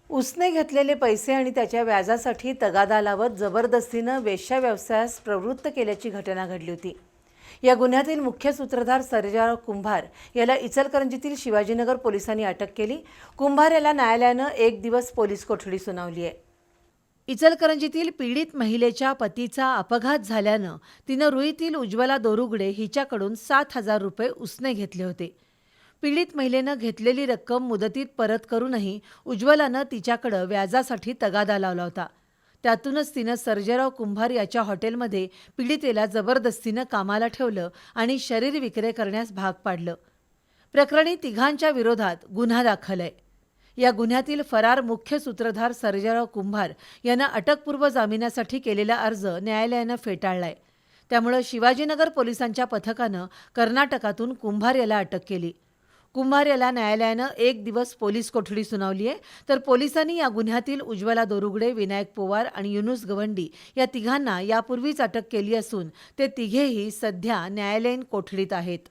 उसने घेतलेले पैसे आणि त्याच्या व्याजासाठी तगादा लावत जबरदस्तीनं वेश्या व्यवसायास प्रवृत्त केल्याची घटना घडली होती। या गुन्ह्यातील मुख्य सूत्रधार सर्जेराव कुंभार याला इचलकरंजीतील शिवाजीनगर पोलिसांनी अटक केली। कुंभार याला न्यायालयानं 1 दिवस पोलीस कोठडी सुनावली आहे। इचलकरंजीतील पीडित महिलेच्या पतीचा अपघात झाल्यानं तिनं रुईतील उज्ज्वला दोरुगडे हिच्याकडून 7,000 रुपये उसने घेतले होते। पीडित महिलेनं घेतलेली रक्कम मुदतीत परत करूनही उज्ज्वलानं तिच्याकडे व्याजासाठी तगादा लावला होता। त्यातूनच तिनं सर्जेराव कुंभार याच्या हॉटेलमध्ये पीडितेला जबरदस्तीनं कामाला ठेवलं आणि शरीर विक्री करण्यास भाग पाडलं। प्रकरणी तिघांच्या विरोधात गुन्हा दाखल आहे। या गुन्ह्यातील फरार मुख्य सूत्रधार सर्जेराव कुंभार यांना अटकपूर्व जामिनासाठी केलेला अर्ज न्यायालयानं फेटाळलाय। त्यामुळे शिवाजीनगर पोलिसांच्या पथकानं कर्नाटकातून कुंभार याला अटक केली। कुंभार याला न्यायालयानं 1 दिवस पोलीस कोठडी सुनावली आहे। तर पोलिसांनी या गुन्ह्यातील उज्ज्वला दोरुगडे, विनायक पोवार आणि युनुस गवंडी या तिघांना यापूर्वीच अटक केली असून ते तिघेही सध्या न्यायालयीन कोठडीत आहेत।